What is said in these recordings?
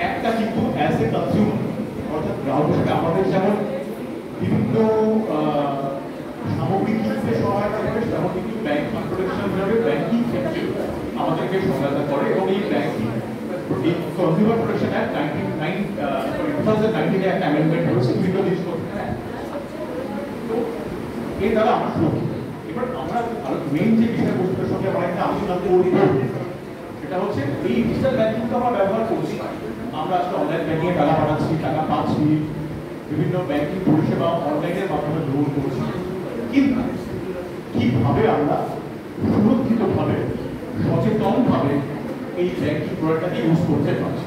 একটা কিন্তু as a consumer অর্থাৎ গ্রাহক হিসেবে আমাদের যেমন বিভিন্ন সামগ্রী কিনতে সহায়তা করে, তেমন কিন্তু ব্যাংকিং প্রোটেকশন হিসাবে ব্যাংকিং ক্ষেত্রে আমাদেরকে সহায়তা করে। এবং এই ব্যাংকিং এই কনজিউমার প্রোটেকশন অ্যাক্ট 2019 একটা অ্যামেন্ডমেন্ট হয়েছে বিভিন্ন জিনিসপত্র। তো এর দ্বারা আমরা সুরক্ষিত। এবার আমরা মেইন যে বিষয়বস্তুর সঙ্গে আমরা একটা আলোচনা করব সেটা হচ্ছে এই ডিজিটাল ব্যাংকিং তো আমরা ব্যবহার করছি। আমরা আজকে অনলাইন ব্যাংকিং এ টাকা পাঠাচ্ছি, টাকা পাচ্ছি, বিভিন্ন ব্যাংকিং পরিষেবা অনলাইনের মাধ্যমে গ্রহণ করছি। কিন্তু কিভাবে আমরা সুরক্ষিতভাবে সচেতনভাবে এই ব্যাংকিং প্রোডাক্টটাকে ইউজ করতে পারছি?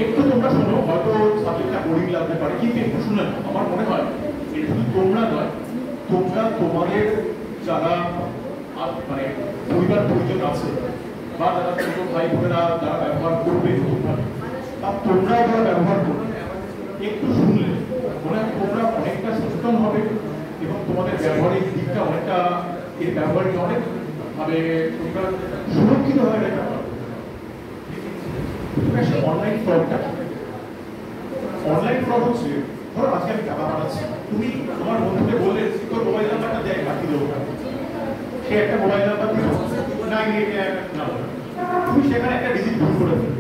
একটু তোমরা শোনো, হয়তো সাবজেক্টটা বোরিং লাগতে পারে, কিন্তু একটু শুনে নাও। আমার মনে হয় এটা শুধু তোমরা নয়, তোমরা তোমাদের যারা মানে পরিবার পরিজন আছে বা যারা ছোট ভাই বোনেরা যারা ব্যবহার করবে নতুনভাবে, বা তোমরাও যারা ব্যবহার করবে, একটু শুনলে মনে হয় তোমরা অনেকটা সচেতন হবে এবং তোমাদের ব্যবহারিক দিকটা অনেকটা এর ব্যবহারিক অনেকভাবে তোমরা সুরক্ষিত হয়ে রাখতে পারবে। অনলাইন ফ্রডটা, অনলাইন ফ্রড হচ্ছে, ধরো আজকে আমি টাকা পাঠাচ্ছি, তুমি তোমার বন্ধুকে বললে তোর মোবাইল নাম্বারটা দেয়, বাকি দেবো, সে একটা মোবাইল নাম্বার দিল না, তুমি সেখানে একটা ডিজিট ভুল করে দেবে,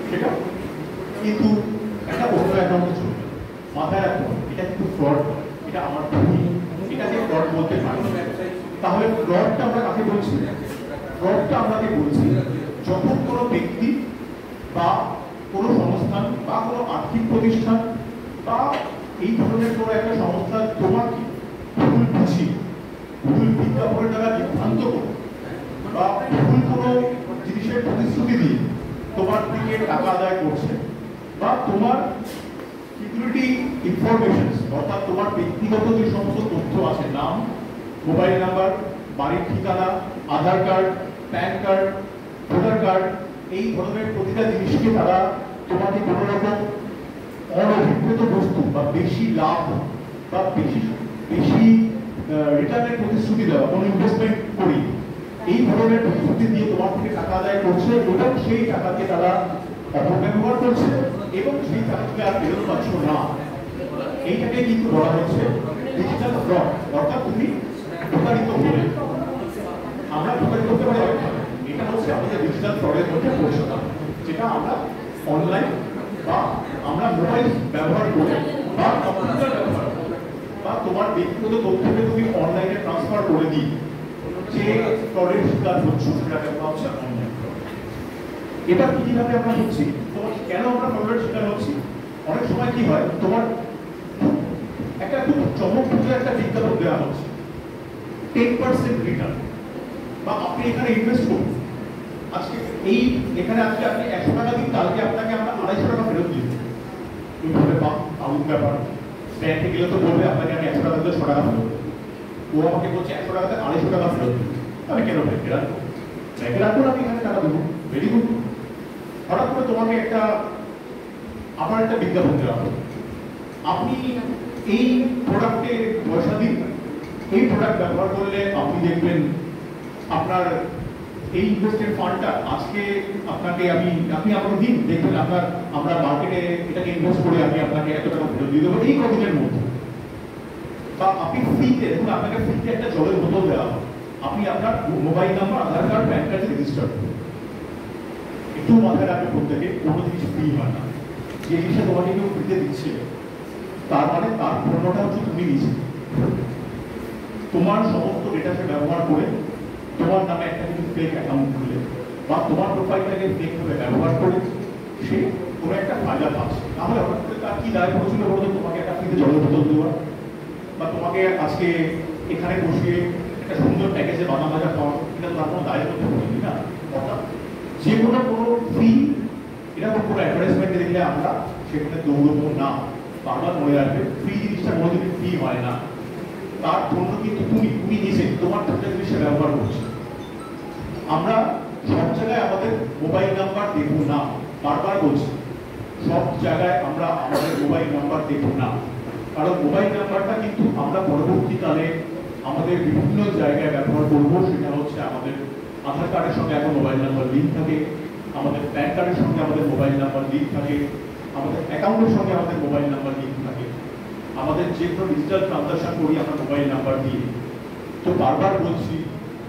সেটা কিন্তু একটা অন্য অ্যাকাউন্টে চলবে। মাথায় রাখবো এটা কিন্তু ফ্রড, এটা আমার ভুল, এটাকে ফ্রড বলতে পারি। তাহলে ফ্রডটা আমরা কাকে বলছি? ফ্রডটা আমাকে বলছি যখন কোনো ব্যক্তি বা কোনো সংস্থান বা কোনো আর্থিক প্রতিষ্ঠান বা এই ধরনের কোনো একটা সংস্থা তোমাকে ভুল বুঝি, ভুল বিজ্ঞাপনের দ্বারা বিভ্রান্ত করে বা ভুল কোনো জিনিসের প্রতিশ্রুতি দিয়ে তোমার থেকে টাকা আদায় করছে, বা তোমার সিকিউরিটি ইনফরমেশন অর্থাৎ তোমার ব্যক্তিগত যে সমস্ত তথ্য আছে, নাম, মোবাইল নাম্বার, বাড়ির ঠিকানা, Aadhaar card, PAN card, voter card, এই ধরনের প্রতিটা জিনিসকে তারা তোমাকে কোনো রকম অনভিপ্রেত বস্তু বা বেশি লাভ বা বেশি রিটার্নের প্রতিশ্রুতি দেওয়া, কোনো ইনভেস্টমেন্ট করি, এই ধরনের প্রতিশ্রুতি দিয়ে তোমার থেকে টাকা আদায় করছে এবং সেই টাকাকে তারা অপব্যবহার করছে এবং সেই টাকাকে আর ফেরত পাচ্ছ না। এইটাকে কিন্তু বলা হচ্ছে ডিজিটাল ফ্রড। অর্থাৎ তুমি প্রতারিত হলে, আমরা প্রতারিত হতে পারি অনেকভাবে। এটা হচ্ছে আমাদের ডিজিটাল ফ্রডের মধ্যে পড়ছে, যেটা আমরা অনলাইন বা আমরা মোবাইল ব্যবহার করে বা কম্পিউটার ব্যবহার করে বা তোমার ব্যক্তিগত তথ্যকে তুমি অনলাইনে ট্রান্সফার করে দিই, যে ফ্রডের শিকার হচ্ছে সেটাকে বলা হচ্ছে অনলাইন ফ্রড। এটা কিভাবে আমরা হচ্ছি, তোমার কেন আমরা ফ্রডের শিকার হচ্ছি? অনেক সময় কি হয়, তোমার একটা খুব চমকপ্রদ একটা বিজ্ঞাপন দেওয়া হচ্ছে 10% রিটার্ন, বা আপনি এখানে ইনভেস্ট করুন, আজকে এখানে আজকে আপনি 100 টাকা দিন, কালকে আপনাকে আমরা 250 টাকা ফেরত দিব। এইভাবে আউট ব্যাপার। ব্যাংকে গেলে তো বলবে আপনাকে আমি 100 টাকা দিলে 100 টাকা ফেরত, ও আমাকে বলছে 100 টাকাতে 250 টাকা ফেরত, আমি কেন ব্যাংকে রাখবো? ব্যাংকে রাখুন, আমি এখানে টাকা দেবো, ভেরি গুড। হঠাৎ করে তোমাকে আপনার একটা বিজ্ঞাপন দেওয়া হবে, আপনি এই প্রোডাক্টে পয়সা দিন, এই প্রোডাক্ট ব্যবহার করলে আপনি দেখবেন আপনার এই ইনভেস্টেড ফান্ডটা আজকে আপনাকে আপনি আমাকে দিন, দেখবেন আমরা মার্কেটে এটাকে ইনভেস্ট করে আমি আপনাকে এত টাকা ফেরত দিয়ে দেবো এই কদিনের মধ্যে। বা আপনি ফ্রিতে, দেখুন আপনাকে ফ্রিতে একটা জলের বোতল দেওয়া হবে, আপনি আপনার মোবাইল নাম্বার, আধার কার্ড, প্যান কার্ড রেজিস্টার করুন। একটু মাথায় রাখবে প্রত্যেকে, কোনো জিনিস ফ্রি হয় না। যে জিনিসটা তোমাকে কেউ ফ্রিতে দিচ্ছে তার মানে তার পণ্যটা হচ্ছে তুমি নিজে। তোমার সমস্ত ডেটাকে ব্যবহার করে তোমার নামে একটা কিন্তু ফেক অ্যাকাউন্ট খুলে বা তোমার প্রোফাইলটাকে ফেক ভাবে ব্যবহার করে সে কোনো একটা ফায়দা পাচ্ছে। তাহলে তার কি দায় পড়ছিল বলতো, তোমাকে একটা ফ্রিতে জলের বোতল দেওয়া, বা তোমাকে আজকে এখানে বসিয়ে একটা সুন্দর প্যাকেজে বাদাম ভাজা খাওয়া, এটা তার কোনো দায় করতে পারি না। অর্থাৎ যে কোনো ফ্রি এরকম কোনো অ্যাডভার্টাইজমেন্টে দেখলে আমরা সেখানে দৌড়বো না। বারবার মনে রাখবে, ফ্রি জিনিসটা কোনোদিন ফ্রি হয় না। তার জন্য কিন্তু তুমি নিজে তোমার প্রত্যেক জিনিসটা ব্যবহার করছো। আমরা সব জায়গায় আমাদের মোবাইল নাম্বার দেব না, বারবার বলছি, সব জায়গায় আমরা আমাদের মোবাইল নাম্বার দেব না। কারণ মোবাইল নাম্বারটা কিন্তু আমরা পরবর্তীকালে আমাদের বিভিন্ন জায়গায় ব্যবহার করবো। সেটা হচ্ছে আমাদের আধার কার্ডের সঙ্গে এখন মোবাইল নাম্বার লিঙ্ক থাকে, আমাদের প্যান কার্ডের সঙ্গে আমাদের মোবাইল নাম্বার লিঙ্ক থাকে, আমাদের অ্যাকাউন্টের সঙ্গে আমাদের মোবাইল নাম্বার লিঙ্ক থাকে, আমাদের যে কোনো ডিজিটাল ট্রানজাকশন করি আমরা মোবাইল নাম্বার দিয়ে। তো বারবার বলছি,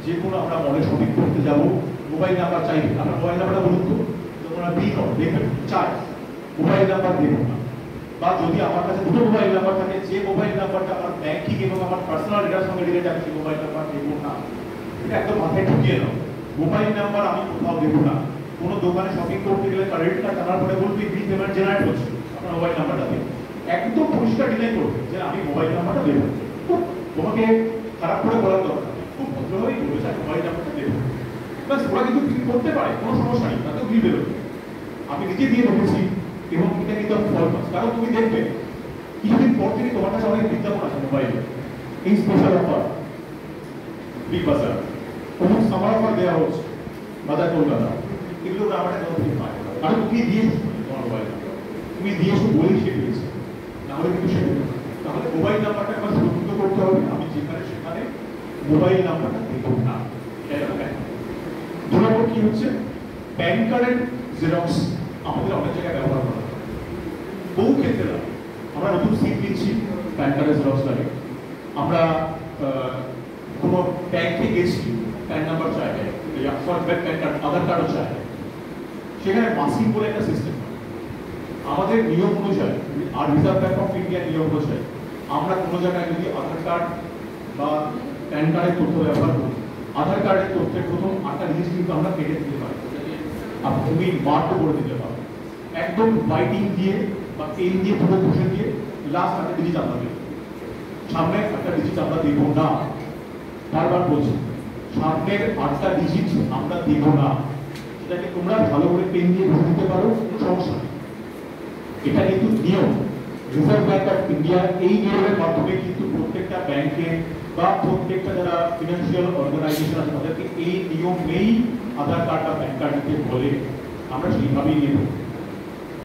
যে কোনো আমরা মলে শপিং করতে যাব, মোবাইল নাম্বার চাইবে, আপনার মোবাইল নাম্বারটা বলুন তো, তোমরা বিল করো দেখবেন চাই মোবাইল নাম্বার দেবো না। বা যদি আমার কাছে দুটো মোবাইল নাম্বার থাকে, যে মোবাইল নাম্বারটা আমার ব্যাংকিং এবং আমার পার্সোনাল ডেটার সঙ্গে রিলেটেড আছে সেই মোবাইল নাম্বার দেবো না। এটা একদম মাথায় ঢুকিয়ে নাও, মোবাইল নাম্বার আমি কোথাও দেবো না। কোনো দোকানে শপিং করতে গেলে ক্রেডিট কার্ড টানার পরে বলবি বিল পেমেন্ট জেনারেট হচ্ছে, আপনার মোবাইল নাম্বারটা দেবে, একদম পরিষ্কার ডিজাইন করবে যে আমি মোবাইল নাম্বারটা দেবো। তোমাকে খারাপ করে বলার দরকার নেই, খুব ভদ্রভাবেই বলবে যে মোবাইল নাম্বারটা দেবো। বাস ওরা কিন্তু বিল করতে পারে, কোনো সমস্যা নেই, তাতেও বিল বেরোবে। আমি নিজে দিয়ে রেখেছি এবং এটা কিন্তু ফল পাস, কারণ তুমি দেখবে কিছুদিন পর থেকে তোমার কাছে অনেক বিজ্ঞাপন আছে মোবাইলে, এই স্পেশাল অফার, বিগ বাজার, কোনো সামার অফার দেওয়া হচ্ছে বাজার কলকাতা, এগুলো আমার একটা ঠিক পায়, কারণ তুমি দিয়েছো তোমার মোবাইল নাম্বার, তুমি দিয়েছো বলেই সে পেয়েছে, নাহলে কিন্তু সে পেয়ে না। তাহলে মোবাইল নাম্বারটা একবার সুরক্ষিত করতে হবে, আমি যেখানে সেখানে মোবাইল নাম্বারটা দেবো না। এটা হলো ব্যাপার। দু নম্বর কি হচ্ছে, প্যান কার্ডের জেরক্স আমাদের অনেক জায়গায় ব্যবহার করা হয়, বহু ক্ষেত্রে আমরা নতুন সিট নিচ্ছি, প্যান কার্ডের জেরক্স লাগে, আমরা কোনো ব্যাংকে গেছি, প্যান নাম্বার চাইবে, প্যান কার্ড, আধার কার্ডও চাইবে, সেখানে মাসিং বলে একটা সিস্টেম। আমাদের নিয়ম অনুযায়ী আর রিজার্ভ ব্যাংক অফ ইন্ডিয়ার নিয়ম অনুযায়ী আমরা কোনো জায়গায় যদি আধার কার্ড বা প্যান কার্ডের তথ্য ব্যবহার করি, আধার কার্ডের তথ্যের প্রথম 8টা ডিজিট কিন্তু আমরা কেটে দিতে পারি, তুমি মার্কও করে দিতে পারো, একদম রাইটিং দিয়ে বা পেন দিয়ে পুরো বসে দিয়ে লাস্ট 8টা ডিজিট আমরা দেবো, সামনে 8টা ডিজিট আমরা দেব না। বারবার বলছি, সামনের 8টা ডিজিট আমরা দেব না। সেটাকে তোমরা ভালো করে পেন দিয়ে বসে দিতে পারো, কোনো সমস্যা নেই। এটা কিন্তু নিয়ম, রিজার্ভ ব্যাংক অফ ইন্ডিয়া এই নিয়মের মাধ্যমে কিন্তু প্রত্যেকটা ব্যাংকে বা প্রত্যেকটা যারা ফিনান্সিয়াল অর্গানাইজেশন আছে তাদেরকে এই নিয়ম নেই আধার কার্ড বা প্যান কার্ড দিতে বলে, আমরা সেইভাবেই নেব।